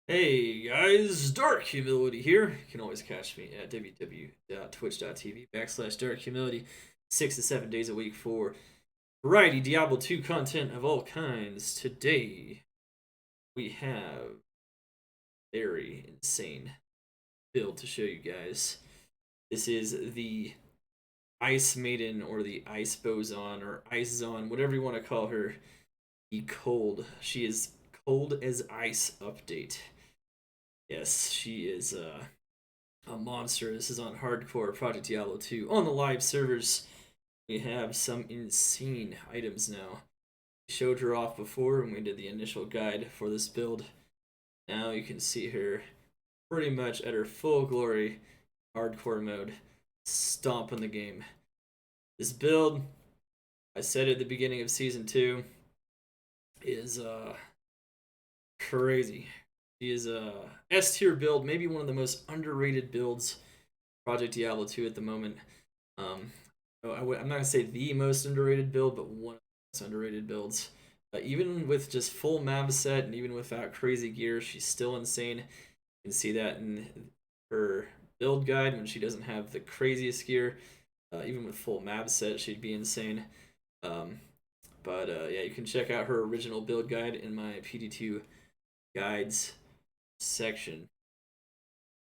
Hey guys, Dark Humility here. You can always catch me at www.twitch.tv/darkhumility 6 to 7 days a week for variety Diablo 2 content of all kinds. Today we have very insane build to show you guys. This is the Ice Maiden or the Ice Boson or Ice Zon, whatever you want to call her. The cold. She is cold as ice update. Yes, she is a monster. This is on hardcore Project Diablo 2. On the live servers, we have some insane items now. We showed her off before when we did the initial guide for this build. Now you can see her pretty much at her full glory, hardcore mode, stomping the game. This build, I said at the beginning of Season 2, is crazy. She is a S-tier build, maybe one of the most underrated builds Project Diablo 2 at the moment. Um, I'm not gonna say the most underrated build, but one of the most underrated builds. Even with just full map set and even without crazy gear, she's still insane. You can see that in her build guide when she doesn't have the craziest gear. Even with full map set, she'd be insane. Um, yeah, you can check out her original build guide in my PD2 guides section.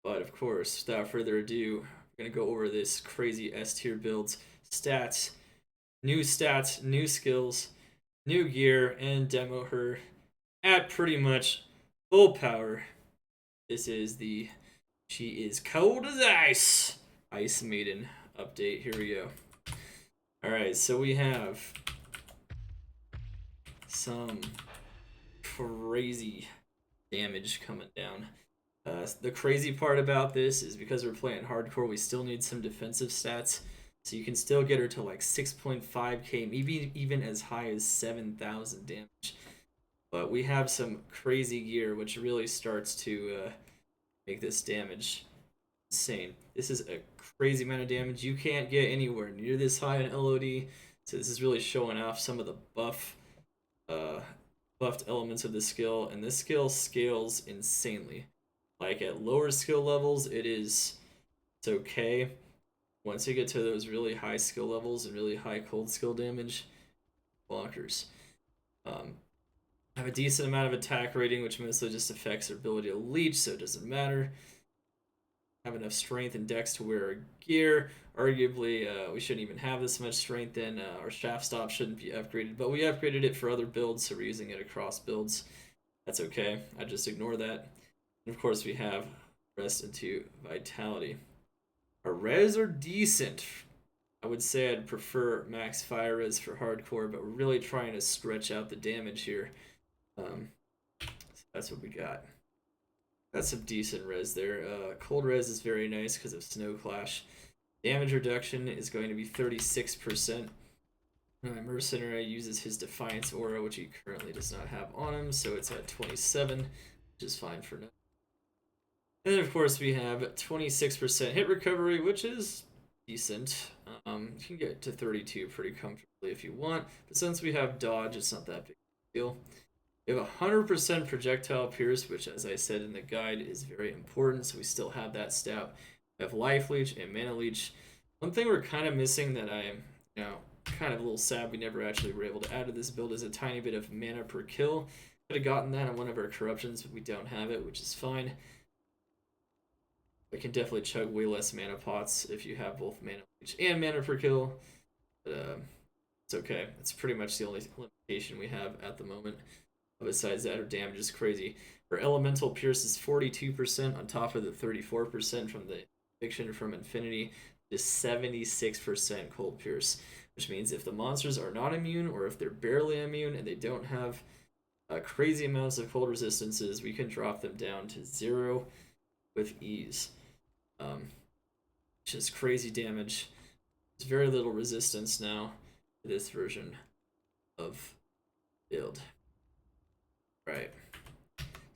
But of course, without further ado, we're gonna go over this crazy S tier builds, stats, new skills, new gear, and demo her at pretty much full power. This is the She is cold as ice Ice Maiden update. Here we go. Alright, so we have some crazy damage coming down. The crazy part about this is because we're playing hardcore, we still need some defensive stats. So you can still get her to like 6.5k, maybe even as high as 7,000 damage. But we have some crazy gear, which really starts to make this damage insane. This is a crazy amount of damage. You can't get anywhere near this high in LOD. So this is really showing off some of the uh, buffed elements of the skill, and this skill scales insanely. Like at lower skill levels, it's okay. Once you get to those really high skill levels and really high cold skill damage, blockers. Have a decent amount of attack rating, which mostly just affects their ability to leech, so it doesn't matter. Have enough strength and dex to wear our gear. Arguably, we shouldn't even have this much strength, and our shaft stop shouldn't be upgraded, but we upgraded it for other builds, so we're using it across builds. That's okay. I just ignore that. And of course, we have rest into vitality. Our res are decent. I would say I'd prefer max fire res for hardcore, but we're really trying to stretch out the damage here. So that's what we got. That's some decent res there. Cold res is very nice because of Snow Clash. Damage reduction is going to be 36%. Mercenary uses his Defiance aura, which he currently does not have on him, so it's at 27, which is fine for now. And then, of course, we have 26% hit recovery, which is decent. You can get to 32 pretty comfortably if you want, but since we have dodge, it's not that big a deal. We have 100% projectile pierce, which, as I said in the guide, is very important, so we still have that stat. We have life leech and mana leech. One thing we're kind of missing that I'm, kind of a little sad we never actually were able to add to this build is a tiny bit of mana per kill. Could have gotten that on one of our corruptions, but we don't have it, which is fine. I can definitely chug way less mana pots if you have both mana leech and mana per kill. But it's okay. It's pretty much the only limitation we have at the moment. Besides that, her damage is crazy. Her elemental pierce is 42% on top of the 34% from the eviction from Infinity, just 76% cold pierce, which means if the monsters are not immune or if they're barely immune and they don't have crazy amounts of cold resistances, we can drop them down to 0 with ease. Which is crazy damage. There's very little resistance now to this version of build. Right.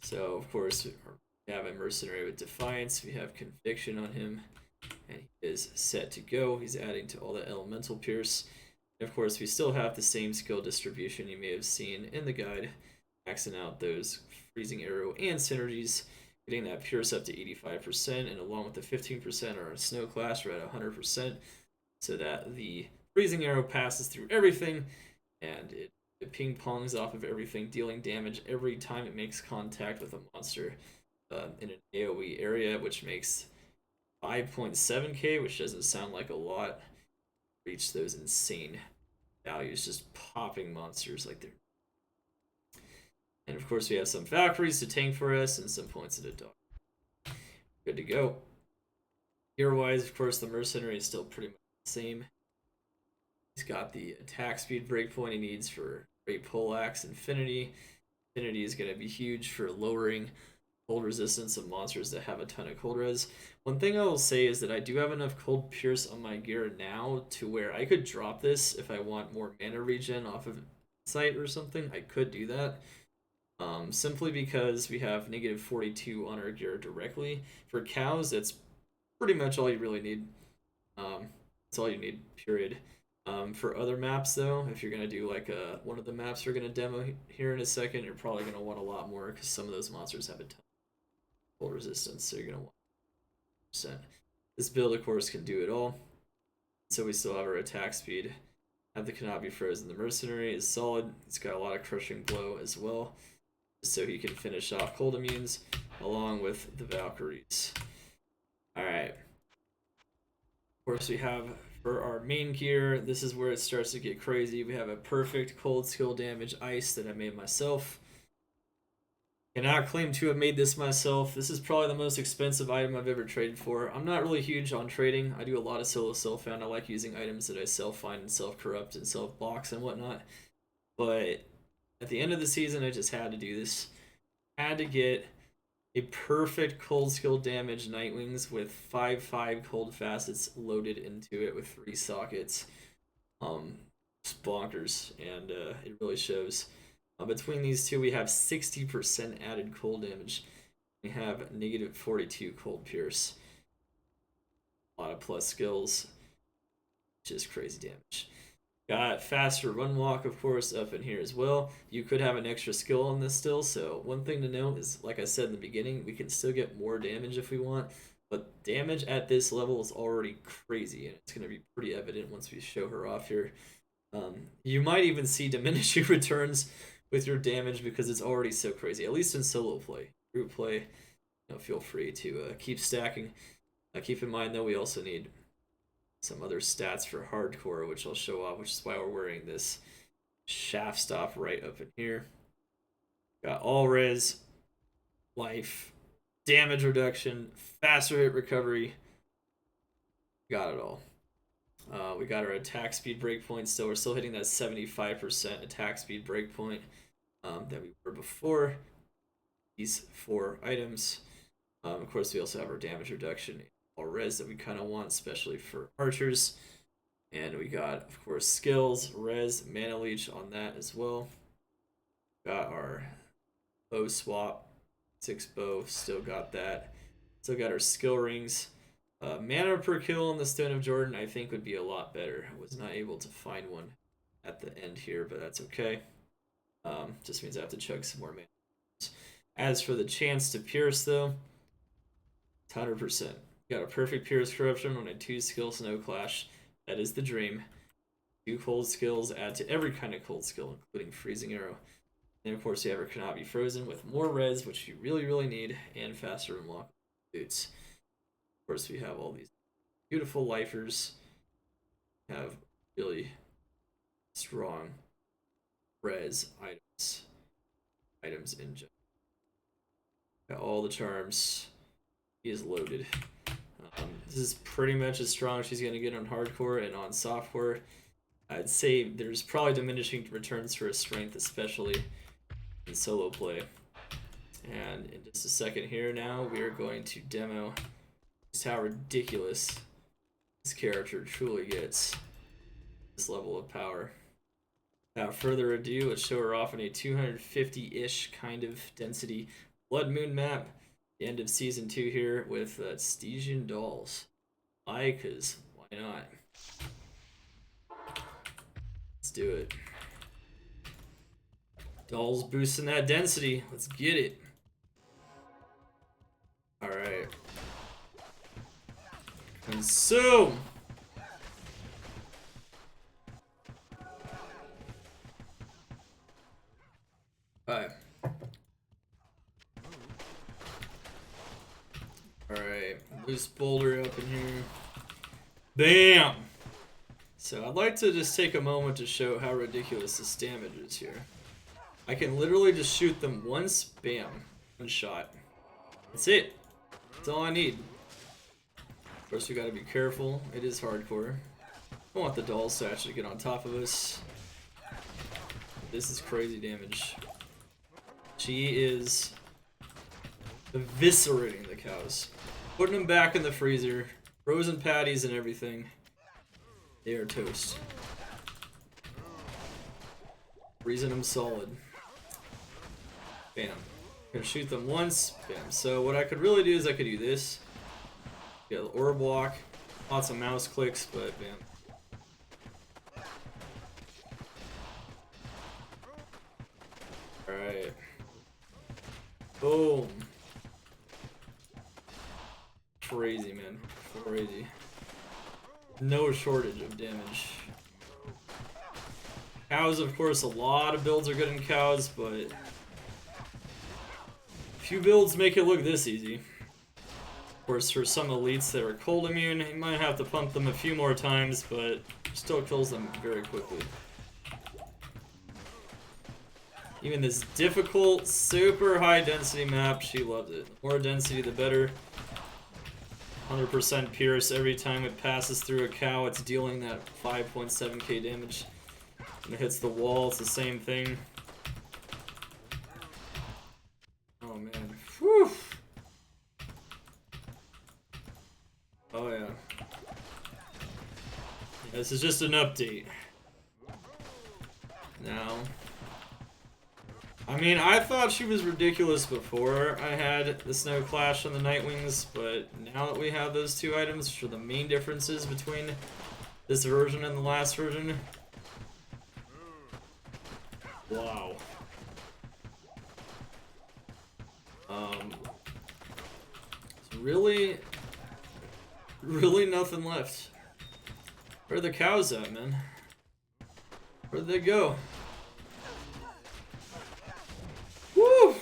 So, of course, we have a Mercenary with Defiance. We have Conviction on him. And he is set to go. He's adding to all the Elemental Pierce. And of course, we still have the same skill distribution you may have seen in the guide. maxing out those freezing arrow and synergies, getting that Pierce up to 85%, and along with the 15% our snow clash, we're at 100%, so that the freezing arrow passes through everything, and it ping pongs off of everything, dealing damage every time it makes contact with a monster in an AoE area, which makes 5.7k, which doesn't sound like a lot. Reach those insane values, just popping monsters like they're. And of course, we have some Valkyries to tank for us and some points at a dog. Good to go. Gear wise, of course, the Mercenary is still pretty much the same. He's got the attack speed breakpoint he needs for Great Poleaxe Infinity. Infinity is going to be huge for lowering cold resistance of monsters that have a ton of cold res. One thing I will say is that I do have enough cold pierce on my gear now to where I could drop this if I want more mana regen off of sight or something. I could do that. Simply because we have negative 42 on our gear directly. For cows, that's pretty much all you really need. That's all you need, period. For other maps, though, if you're going to do like one of the maps we're going to demo here in a second, you're probably going to want a lot more because some of those monsters have a ton of cold resistance, so you're going to want percent. This build, of course, can do it all. So we still have our attack speed. Have the cannot be frozen. The Mercenary is solid. It's got a lot of crushing blow as well, so he can finish off cold immunes along with the Valkyries. Alright. Of course, we have for our main gear, this is where it starts to get crazy. We have a perfect cold skill damage ice that I made myself. Cannot claim to have made this myself. This is probably the most expensive item I've ever traded for. I'm not really huge on trading. I do a lot of solo self-found. I like using items that I self-find and self-corrupt and self-box and whatnot. But at the end of the season, I just had to do this. Had to get a perfect cold skill damage Nightwings with 5/5 cold facets loaded into it with 3 sockets. It's bonkers, and it really shows. Between these two, we have 60% added cold damage. We have negative 42 cold pierce. A lot of plus skills. Just crazy damage. Got faster run walk, of course, up in here as well. You could have an extra skill on this still, so one thing to note is, like I said in the beginning, we can still get more damage if we want, but damage at this level is already crazy, and it's going to be pretty evident once we show her off here. You might even see diminishing returns with your damage because it's already so crazy, at least in solo play. Group play, feel free to keep stacking. Keep in mind, though, we also need some other stats for hardcore, which I'll show off, which is why we're wearing this shaft stop right up in here. Got all res, life, damage reduction, faster hit recovery. Got it all. We got our attack speed breakpoint still. We're still hitting that 75% attack speed breakpoint that we were before. These 4 items. Of course, we also have our damage reduction all res that we kind of want, especially for archers. And we got, of course, skills, res, mana leech on that as well. Got our bow swap, 6 bow, still got that. Still got our skill rings. Mana per kill on the Stone of Jordan, I think, would be a lot better. I was not able to find one at the end here, but that's okay. Just means I have to chug some more mana. As for the chance to pierce, though, 100%. Got a perfect Pierce Corruption on a 2 skill Snow Clash. That is the dream. 2 cold skills add to every kind of cold skill, including Freezing Arrow. And of course, you have our Cannot Be Frozen with more res, which you really, really need, and faster unlock boots. Of course, we have all these beautiful lifers. We have really strong res items in general. Got all the charms. He is loaded. This is pretty much as strong as she's going to get on hardcore and on softcore. I'd say there's probably diminishing returns for his strength, especially in solo play. And in just a second here now, we are going to demo just how ridiculous this character truly gets. This level of power. Without further ado, let's show her off in a 250-ish kind of density Blood Moon map. The end of season 2 here with Stygian Dolls. Why? Because why not? Let's do it. Dolls boosting that density. Let's get it. Alright. Consume! Alright. Alright. Loose boulder up in here. Bam! So I'd like to just take a moment to show how ridiculous this damage is here. I can literally just shoot them once, bam, one shot. That's it. That's all I need. Of course, we gotta be careful. It is hardcore. I don't want the dolls to actually get on top of us. This is crazy damage. She is eviscerating the cows. Putting them back in the freezer. Frozen patties and everything. They are toast. Freezing them solid. Bam. Gonna shoot them once. Bam. So what I could really do is I could do this. Get the orb walk. Lots of mouse clicks, but bam. Alright. Boom. Crazy, man. Crazy. No shortage of damage. Cows, of course, a lot of builds are good in cows, but few builds make it look this easy. Of course, for some elites that are cold immune, you might have to pump them a few more times, but still kills them very quickly. Even this difficult, super high density map, she loves it. The more density, the better. 100% pierce every time it passes through a cow, it's dealing that 5.7k damage. When it hits the wall, it's the same thing. Oh man. Whew. Oh yeah. This is just an update. Now, I mean, I thought she was ridiculous before I had the Snow Clash and the Nightwings, but now that we have those two items, which are the main differences between this version and the last version. Wow. It's really nothing left. Where are the cows at, man? Where'd they go? Woo!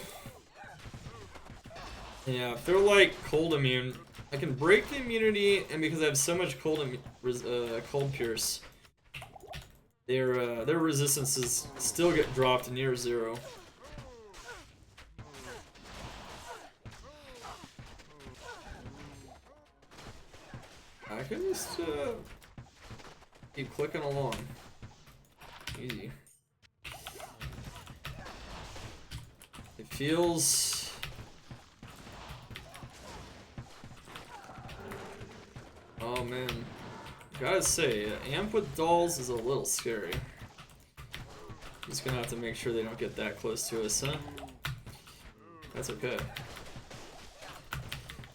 Yeah, if they're like cold immune, I can break the immunity, and because I have so much cold pierce, their resistances still get dropped near 0. I can just keep clicking along. Easy. It feels... Oh man. Gotta say, amp with dolls is a little scary. Just gonna have to make sure they don't get that close to us, huh? That's okay.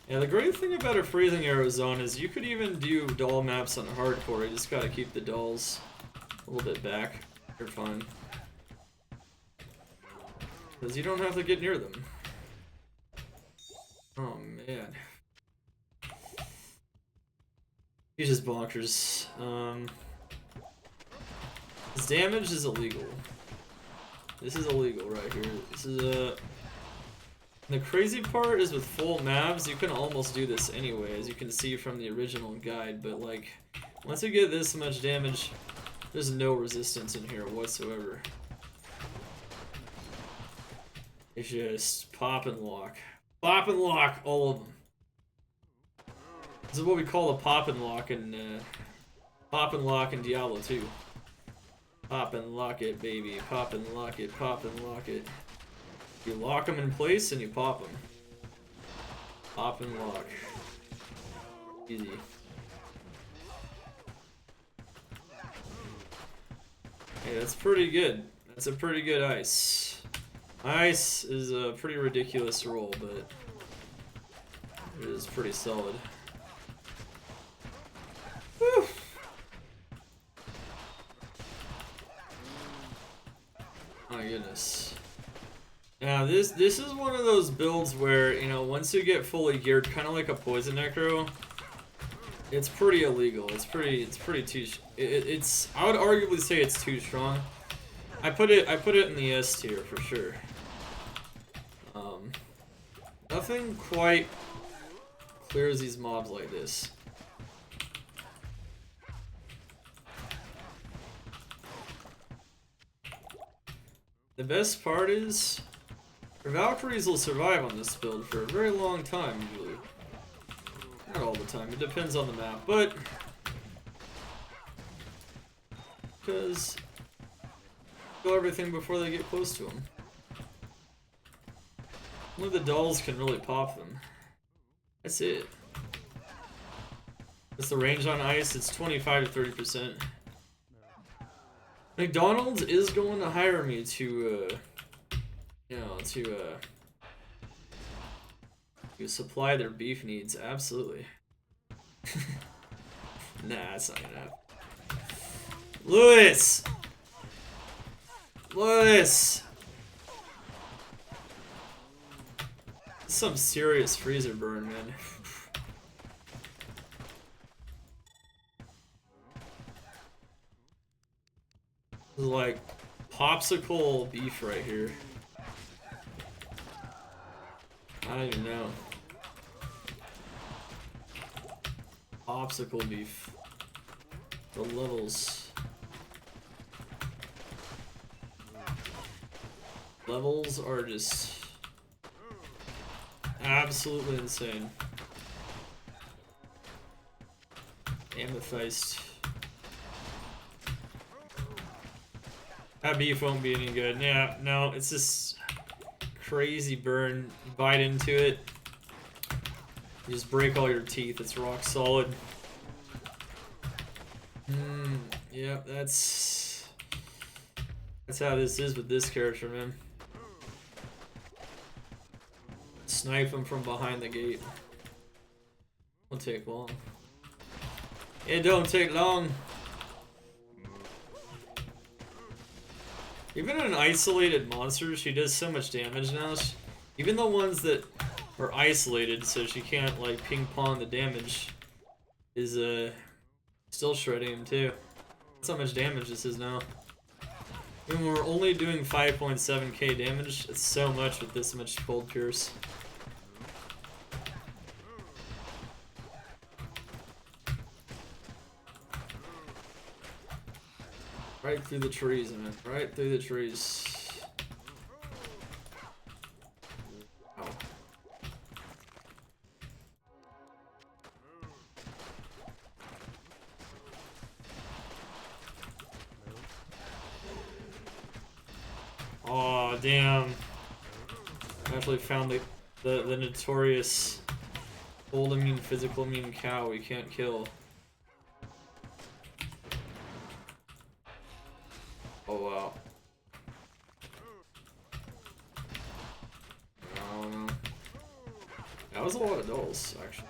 Yeah, the great thing about a freezing arrow zone is you could even do doll maps on hardcore. You just gotta keep the dolls a little bit back. You're fine. Because you don't have to get near them. Oh man. He's just bonkers. His damage is illegal. This is illegal right here. This is the crazy part is with full mavs, you can almost do this anyway, as you can see from the original guide, but like, once you get this much damage, there's no resistance in here whatsoever. It's just pop and lock. Pop and lock, all of them. This is what we call a pop and lock in Diablo 2. Pop and lock it, baby. Pop and lock it, pop and lock it. You lock them in place and you pop them. Pop and lock. Easy. Hey, that's pretty good. That's a pretty good ice. Ice is a pretty ridiculous roll, but it is pretty solid. Whew. My goodness. Now this is one of those builds where, you know, once you get fully geared, kind of like a poison necro, it's pretty illegal. It's pretty too. It's I would arguably say it's too strong. I put it in the S tier for sure. Nothing quite clears these mobs like this. The best part is, your Valkyries will survive on this build for a very long time usually. Not all the time, it depends on the map, but because kill everything before they get close to them. Only the dolls can really pop them. That's it. That's the range on ice, it's 25 to 30%. McDonald's is going to hire me to, you know, to supply their beef needs, absolutely. Nah, that's not gonna happen. Lewis! Lewis! Some serious freezer burn, man. This is like popsicle beef right here. I don't even know. Popsicle beef. The levels. Levels are just absolutely insane. Amethyst. That beef won't be any good. Yeah, no, it's just crazy burn. You bite into it, you just break all your teeth. It's rock solid. Yeah, that's how this is with this character, man. Snipe him from behind the gate. Won't take long. It don't take long. Even an isolated monster, she does so much damage now. Even the ones that are isolated, so she can't like ping pong the damage, is still shredding him too. That's how much damage this is now. When we're only doing 5.7k damage, it's so much with this much cold pierce. Right through the trees, man. Right through the trees. Ow. Oh, damn. I actually found the notorious old immune, physical immune cow we can't kill. Oh wow. That was a lot of dolls, actually.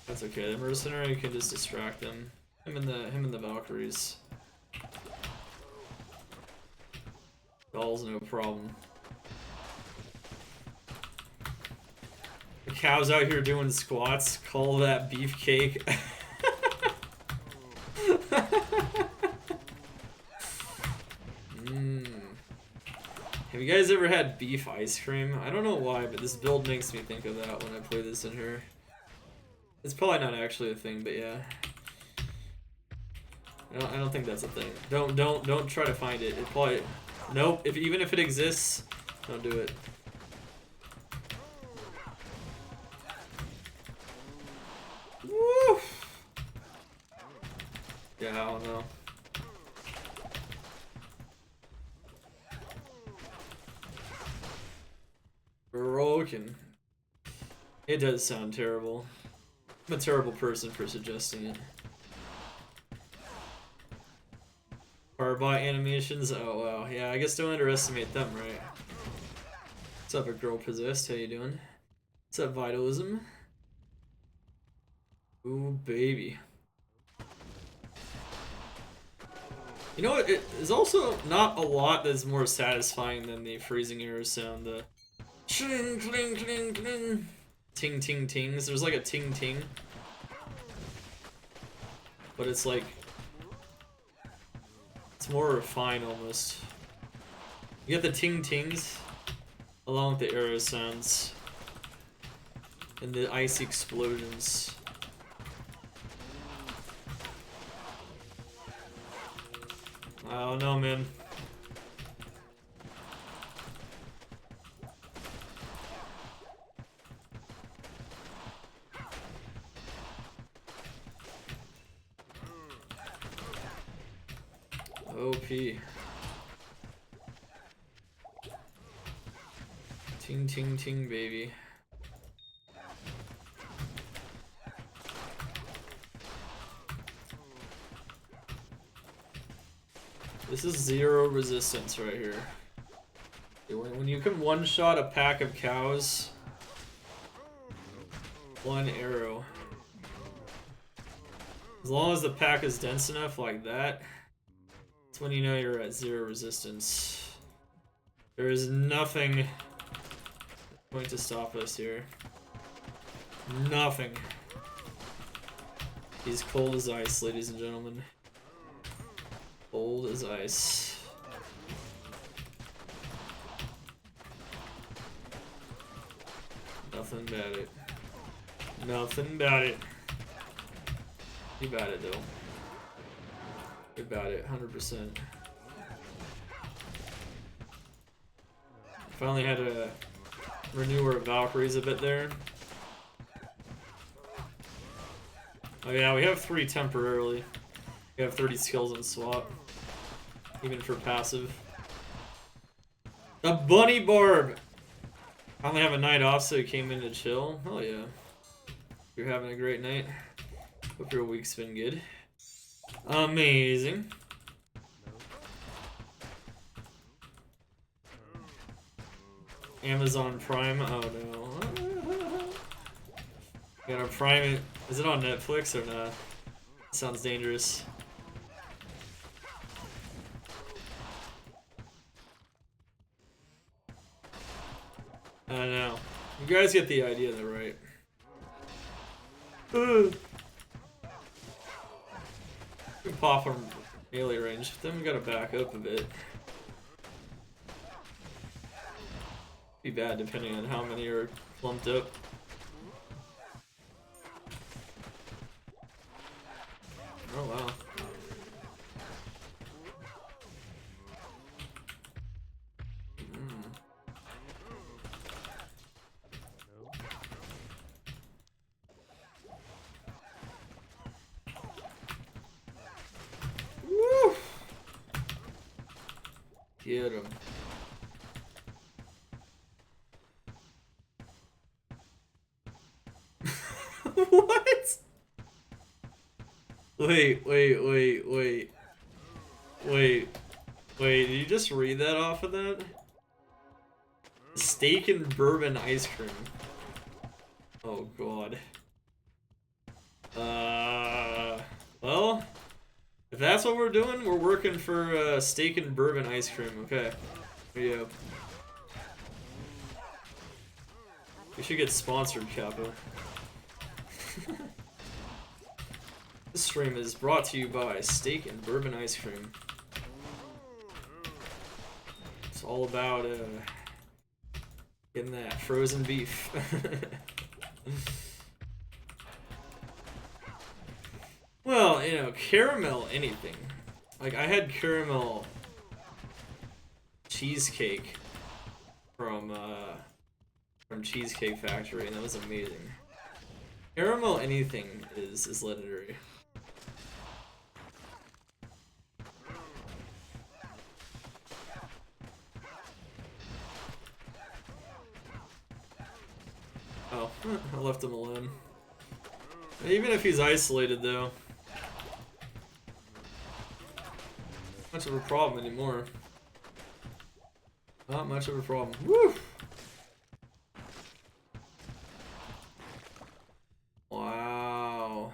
That's okay. The mercenary can just distract them. Him and the Valkyries. Dolls, no problem. The cow's out here doing squats. Call that beefcake. Have you guys ever had beef ice cream? I don't know why, but this build makes me think of that when I play this in here. It's probably not actually a thing, but yeah. I don't think that's a thing. Don't try to find it. It probably, nope. Even if it exists, don't do it. Woo! Yeah, I don't know. Broken. It does sound terrible. I'm a terrible person for suggesting it. Carbot animations? Oh wow. Yeah, I guess don't underestimate them, right? What's up, a girl possessed? How you doing? What's up, Vitalism? Ooh, baby. You know what? It is also not a lot that's more satisfying than the freezing arrow sound. The ching, cling, cling, cling. Ting, ting, tings. There's like a ting, ting. But it's like... it's more refined almost. You get the ting, tings along with the arrow sounds. And the icy explosions. I don't know, man. OP. Ting, ting, ting, baby. This is 0 resistance right here. When you can one-shot a pack of cows, 1 arrow. As long as the pack is dense enough like that, that's when you know you're at 0 resistance. There is nothing going to stop us here. Nothing. He's cold as ice, ladies and gentlemen. Cold as ice. Nothing about it. Nothing about it. You about it though. You about it, 100%. Finally had to renew our Valkyries a bit there. Oh yeah, we have 3 temporarily. We have 30 skills on swap. Even for passive. The bunny barb! I only have a night off, so he came in to chill. Oh yeah. You're having a great night. Hope your week's been good. Amazing. Amazon Prime. Oh no. Gotta Prime it. Is it on Netflix or not? Sounds dangerous. I don't know. You guys get the idea though, right? We can pop from melee range, then we gotta back up a bit. Be bad depending on how many are clumped up. Oh wow. Woo! Get him. What? Wait. Did you just read that off of that? Steak and bourbon ice cream. Oh god. Well, if that's what we're doing, we're working for steak and bourbon ice cream. Okay. Here you go. We should get sponsored, Kappa. This stream is brought to you by steak and bourbon ice cream. It's all about getting that frozen beef. Well, you know, caramel anything. Like I had caramel cheesecake from Cheesecake Factory, and that was amazing. Caramel anything is legendary. Oh, I left him alone. Even if he's isolated, though, not much of a problem anymore. Not much of a problem. Woo! Wow.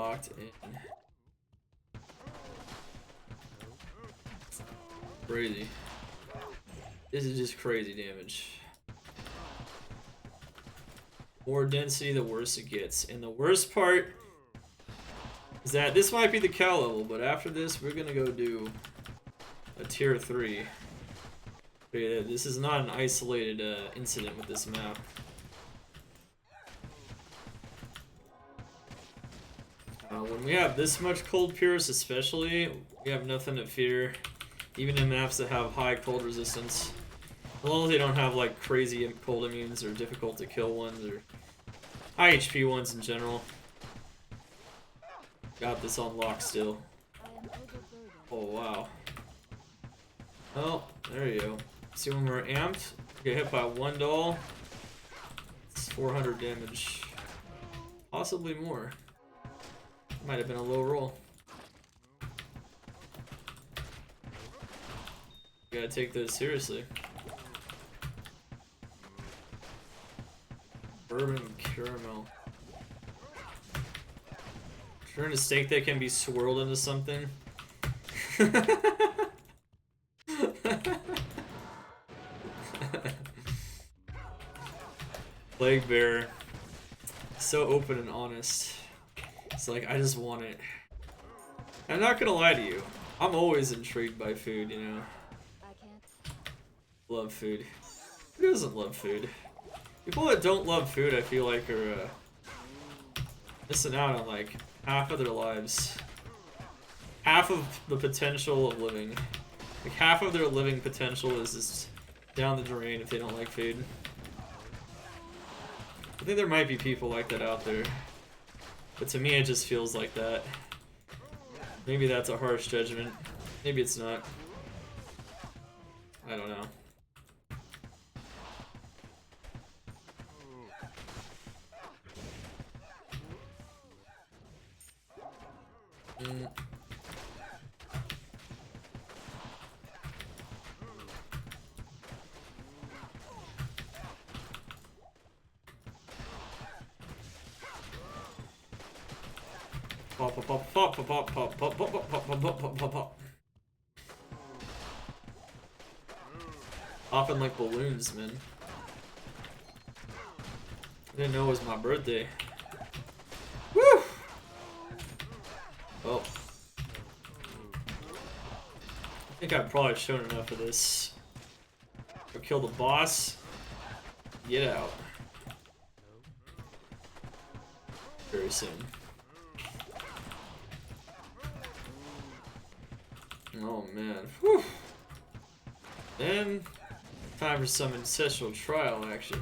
locked in. Crazy. This is just crazy damage. More density, the worse it gets. And the worst part is that this might be the cow level, but after this, we're gonna go do a tier 3. Okay, this is not an isolated incident with this map. When we have this much cold pierce, especially, we have nothing to fear. Even in maps that have high cold resistance. As long as they don't have like crazy cold immunes or difficult to kill ones or high HP ones in general. Got this on lock still. Oh wow. Oh, there you go. See, when we're amped, get hit by one doll, it's 400 damage. Possibly more. Might have been a low roll. Gotta take this seriously. Bourbon caramel. Turn a steak that can be swirled into something. Plague Bear. So open and honest. It's like, I just want it. I'm not gonna lie to you. I'm always intrigued by food, you know. Love food. Who doesn't love food? People that don't love food, I feel like, are missing out on like half of their lives. Half of the potential of living. Like half of their living potential is just down the drain if they don't like food. I think there might be people like that out there. But to me it just feels like that. Maybe that's a harsh judgment. Maybe it's not. I don't know. Pop, pop, pop, pop, pop, pop, pop, pop, pop, pop, pop, pop, pop, pop. Popping like balloons, man. I didn't know it was my birthday. Woo! Well, I think I've probably shown enough of this. Go kill the boss. Get out. Very soon. Oh man. Whew. Then, time for some ancestral trial action.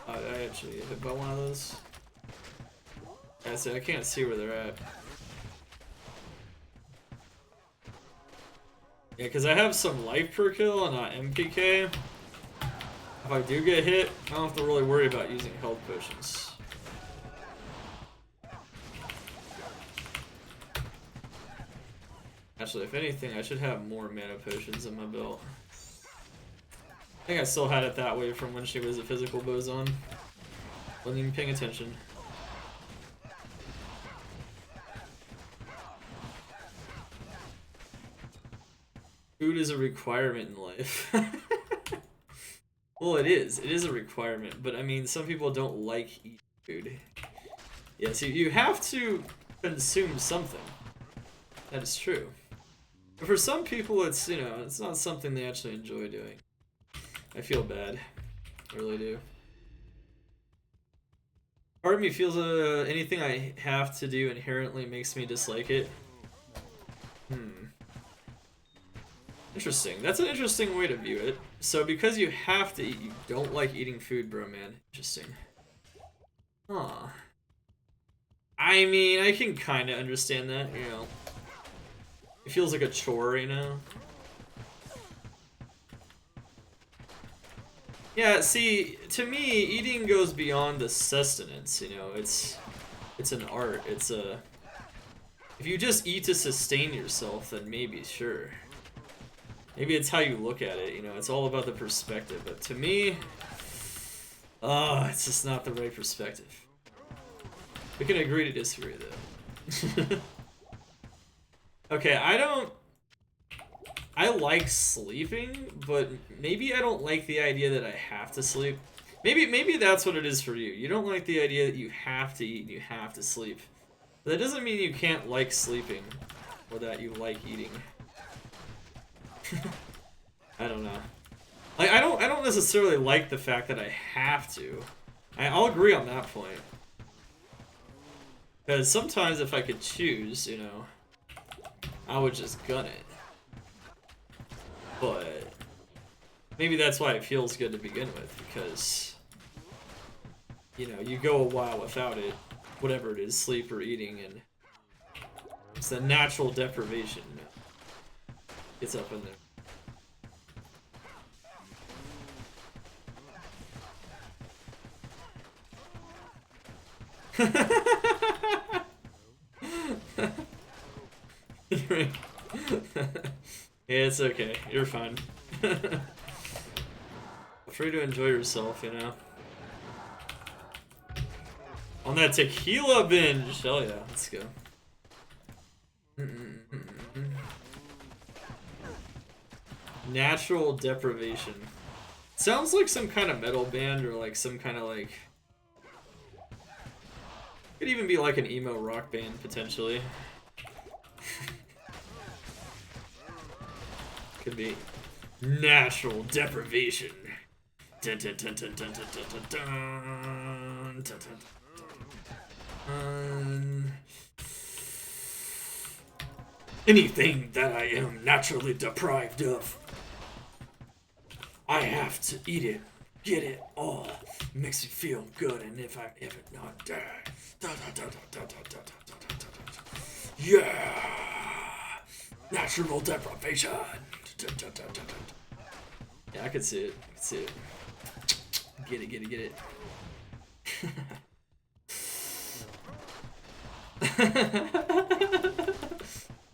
I actually get hit by one of those. I can't see where they're at. Yeah, because I have some life per kill and not MPK. If I do get hit, I don't have to really worry about using health potions. Actually, if anything, I should have more mana potions in my belt. I think I still had it that way from when she was a physical boson. Wasn't even paying attention. Food is a requirement in life. Well, it is. It is a requirement, but I mean, some people don't like eating food. Yeah, so you have to consume something. That is true. But for some people, it's, you know, it's not something they actually enjoy doing. I feel bad. I really do. Part of me feels anything I have to do inherently makes me dislike it. Interesting. That's an interesting way to view it. So because you have to eat, you don't like eating food, bro, man. Interesting. Huh. I mean, I can kind of understand that, you know. It feels like a chore, you know? Yeah, see, to me, eating goes beyond the sustenance, you know? It's an art. It's a... If you just eat to sustain yourself, then maybe, sure. Maybe it's how you look at it, you know? It's all about the perspective. But to me, Oh, it's just not the right perspective. We can agree to disagree, though. Okay, I like sleeping, but maybe I don't like the idea that I have to sleep. Maybe that's what it is for you. You don't like the idea that you have to eat and you have to sleep. But that doesn't mean you can't like sleeping, or that you like eating. I don't know. Like I don't necessarily like the fact that I have to. I'll agree on that point. Because sometimes if I could choose, you know, I would just gun it. But maybe that's why it feels good to begin with, because, you know, you go a while without it, whatever it is, sleep or eating, and it's the natural deprivation gets up in there. Yeah, it's okay. You're fine. Free to enjoy yourself, you know. On that tequila binge! Hell yeah, let's go. Natural deprivation. Sounds like some kind of metal band, or like some kind of like... Could even be like an emo rock band, potentially. Could be natural deprivation. Dun, dun, dun, dun, dun, dun, dun, dun, dun, dun. Anything that I am naturally deprived of, I have to eat it, get it all. It makes me feel good, and if it not dead, yeah, natural deprivation. Yeah, I could see it. I could see it. Get it, get it, get it.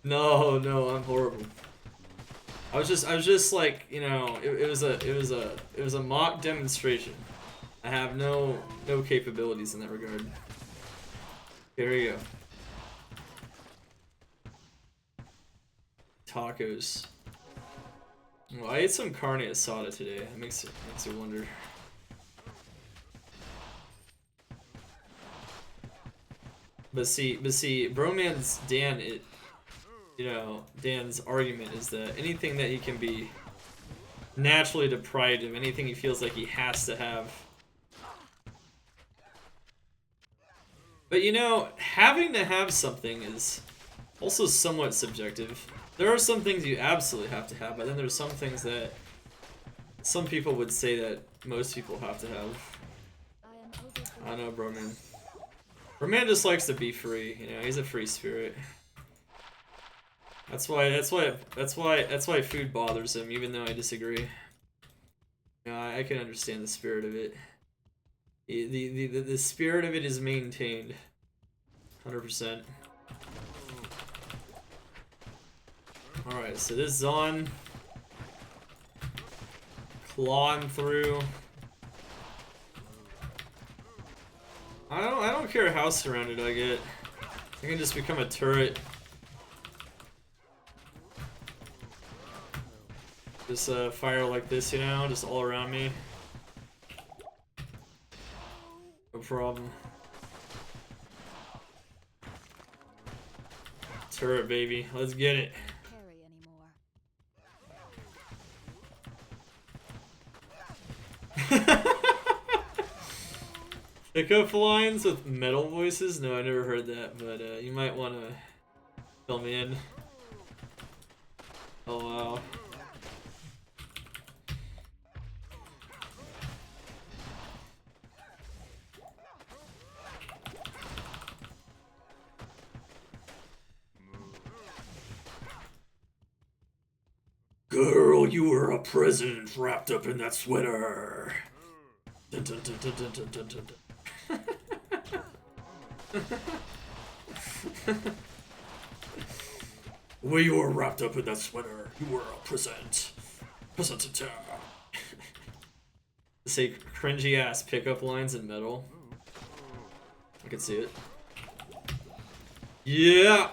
No, I'm horrible. I was just like, you know, it was a mock demonstration. I have no capabilities in that regard. Here we go. Tacos. Well, I ate some carne asada today. It makes you wonder. But see, Broman's Dan's argument is that anything that he can be naturally deprived of, anything he feels like he has to have. But you know, having to have something is also somewhat subjective. There are some things you absolutely have to have, but then there's some things that some people would say that most people have to have. I don't know, Broman. Broman just likes to be free, you know, he's a free spirit. That's why food bothers him, even though I disagree. You know, I can understand the spirit of it. The spirit of it is maintained. 100%. Alright, so this is on. Clawing through. I don't care how surrounded I get. I can just become a turret. Just fire like this, you know, just all around me. No problem. Turret, baby. Let's get it. Pickup lines with metal voices? No, I never heard that, but you might want to fill me in. Oh wow. Girl, you were a present wrapped up in that sweater. Dun, dun, dun, dun, dun, dun, dun, dun. When you were wrapped up in that sweater, you were a present. Present. Say cringy ass pickup lines in metal. I can see it. Yeah!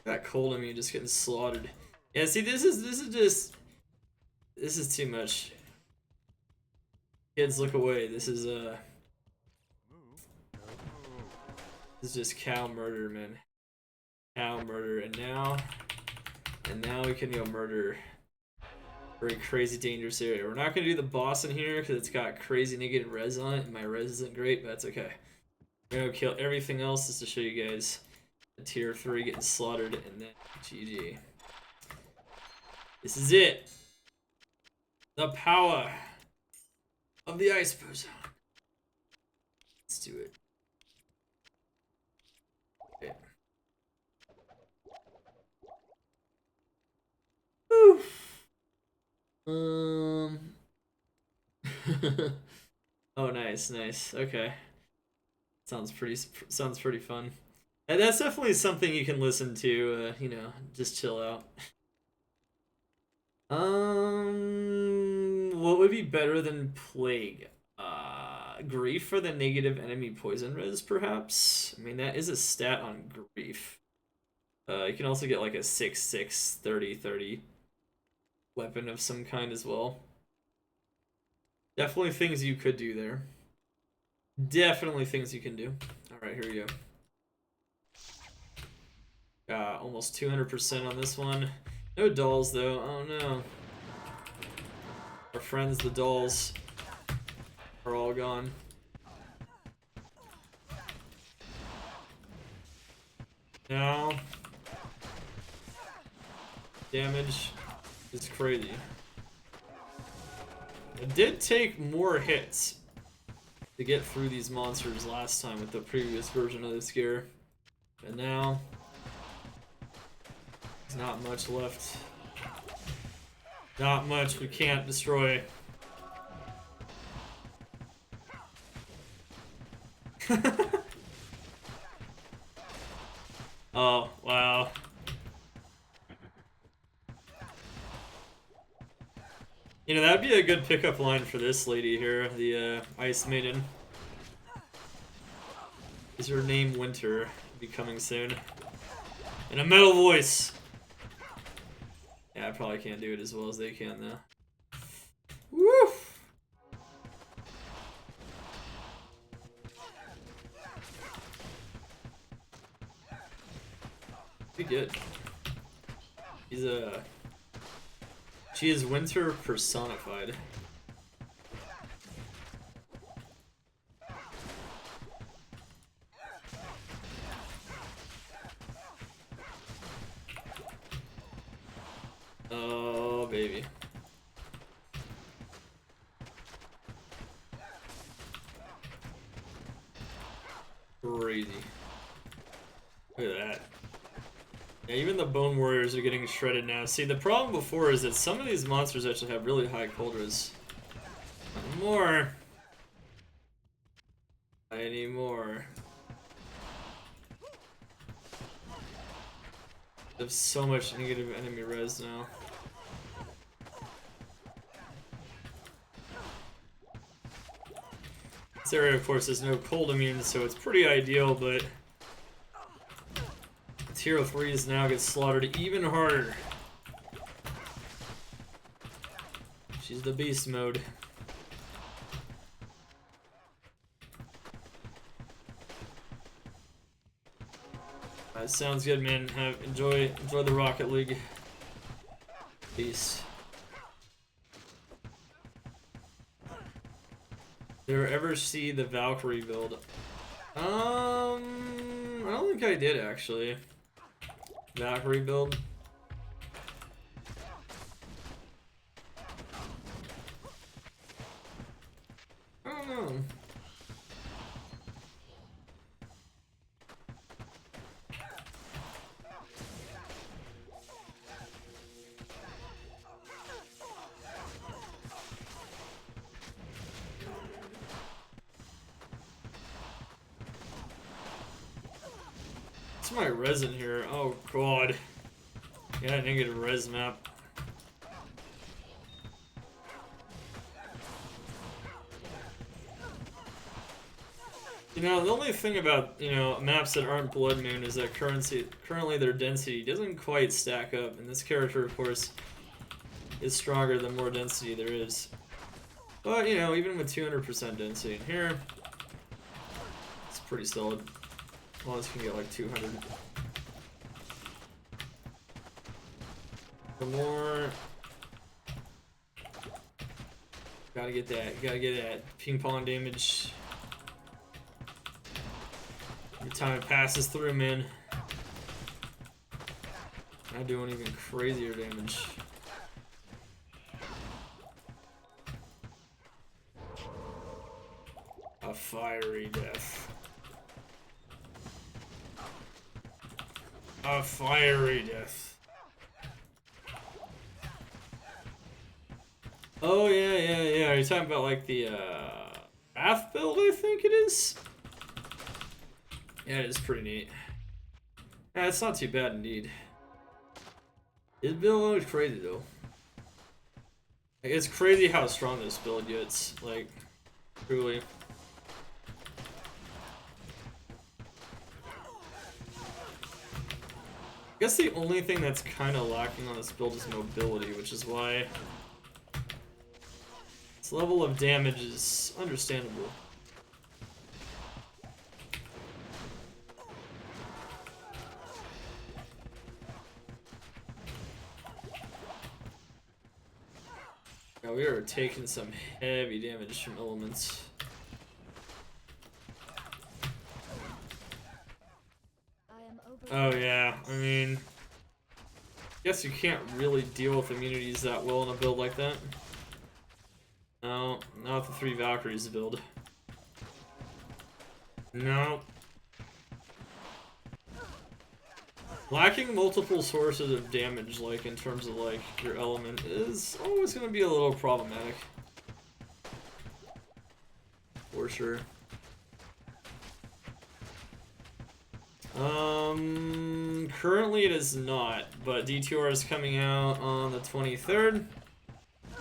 Got cold on me just getting slaughtered. Yeah, see, this is too much. Kids, look away. This is just cow murder, man. Cow murder, and now we can go murder. Very crazy dangerous area. We're not gonna do the boss in here because it's got crazy negative res on it, and my res isn't great, but that's okay. We're gonna kill everything else just to show you guys a tier 3 getting slaughtered, and then GG. This is it. The power of the ice boson. Let's do it. Okay. Woo. Oh, nice. Okay. Sounds pretty fun. And that's definitely something you can listen to, you know, just chill out. What would be better than Plague? Grief for the negative enemy poison res, perhaps? I mean, that is a stat on Grief. You can also get like a 6/6 30/30 weapon of some kind as well. Definitely things you could do there. Definitely things you can do. Alright, here we go. Got almost 200% on this one. No dolls, though. Oh, no. Our friends, the dolls, are all gone. Now, damage is crazy. It did take more hits to get through these monsters last time with the previous version of this gear. And now, there's not much left. Not much we can't destroy. Oh, wow. You know, that'd be a good pickup line for this lady here, the Ice Maiden. Is her name Winter? Be coming soon. In a metal voice. Yeah, I probably can't do it as well as they can, though. Woo! Pretty good. She is Winter personified. Oh, baby. Crazy. Look at that. Yeah, even the Bone Warriors are getting shredded now. See, the problem before is that some of these monsters actually have really high cold res. Not more. Anymore. They have so much negative enemy res now. This area, of course, is no cold immune, so it's pretty ideal, but Tier 3s now get slaughtered even harder. She's the beast mode. Sounds good, man. Enjoy the Rocket League. Peace. Did you ever see the Valkyrie build? I don't think I did actually. Valkyrie build. I don't know. What's my res in here? Oh god. Yeah, I didn't get a res map. You know, the only thing about, you know, maps that aren't Blood Moon is that currently their density doesn't quite stack up, and this character, of course, is stronger the more density there is. But, you know, even with 200% density in here, it's pretty solid. Well, this can get like 200. The more... Gotta get that ping pong damage. Every time it passes through, man. Not doing even crazier damage. A fiery death. A fiery death. Oh, yeah. Are you talking about, like, the, Wrath build, I think it is? Yeah, it is pretty neat. Yeah, it's not too bad, indeed. This build looks crazy, though. Like, it's crazy how strong this build gets, like, truly. I guess the only thing that's kind of lacking on this build is mobility, which is why its level of damage is understandable. Now we are taking some heavy damage from elements. Oh yeah, I mean, guess you can't really deal with immunities that well in a build like that. No, not the 3 Valkyries build. No. Lacking multiple sources of damage, like in terms of like your element, is always going to be a little problematic. For sure. Currently it is not, but D2R is coming out on the 23rd.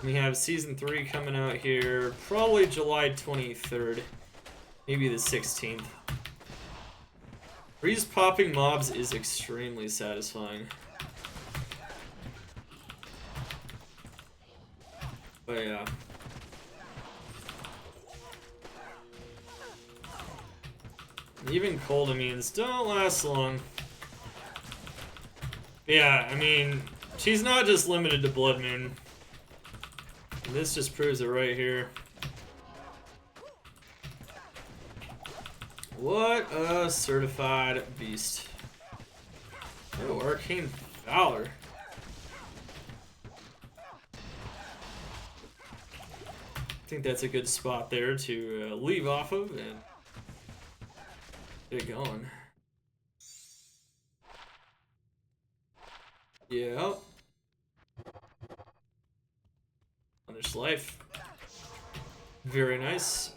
We have Season 3 coming out here, probably July 23rd, maybe the 16th. Freeze popping mobs is extremely satisfying. But yeah. Even cold immunes don't last long. Yeah, I mean, she's not just limited to Blood Moon. This just proves it right here. What a certified beast. Oh, Arcane Valor. I think that's a good spot there to leave off of and get it going. Yeah. Punish life. Very nice.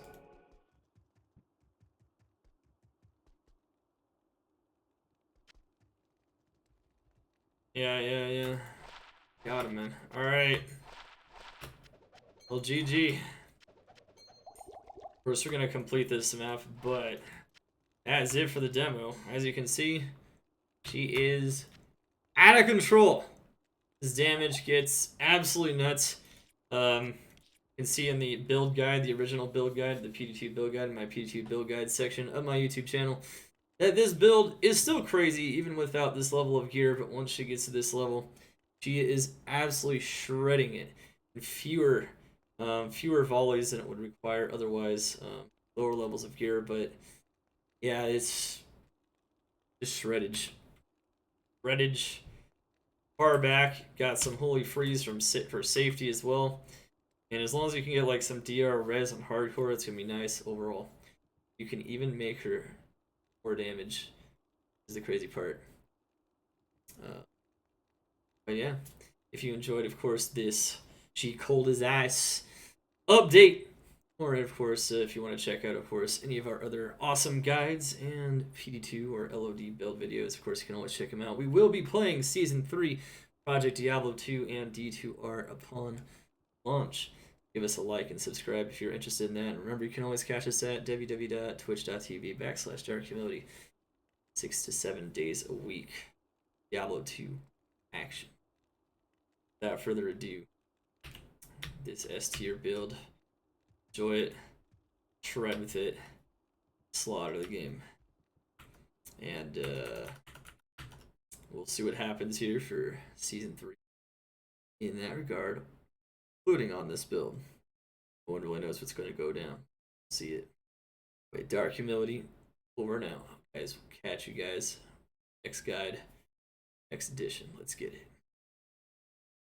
Yeah. Got him, man. Alright. Well, GG. Of course, we're gonna complete this map, but that is it for the demo. As you can see, she is out of control. This damage gets absolutely nuts. You can see in the build guide, the original build guide, the PD2 build guide, my PD2 build guide section of my YouTube channel, that this build is still crazy even without this level of gear, but once she gets to this level, she is absolutely shredding it. And fewer volleys than it would require otherwise, lower levels of gear, but yeah, it's just shreddage. Far back, got some holy freeze from for safety as well. And as long as you can get like some DR res on hardcore, it's gonna be nice overall. You can even make her more damage. Is the crazy part. But yeah, if you enjoyed, of course, this She Cold as Ice update, or of course, if you want to check out, of course, any of our other awesome guides and PD2 or LOD build videos, of course, you can always check them out. We will be playing Season 3, Project Diablo 2, and D2R upon launch. Give us a like and subscribe if you're interested in that. And remember, you can always catch us at www.twitch.tv/darkhumility 6 to 7 days a week. Diablo 2 action. Without further ado, this S tier build. Enjoy it, shred with it, slaughter the game. And we'll see what happens here for Season 3 in that regard, including on this build. No one really knows what's going to go down. See it. Wait, Dark Humility, over now. Guys, we'll catch you guys next guide, next edition. Let's get it.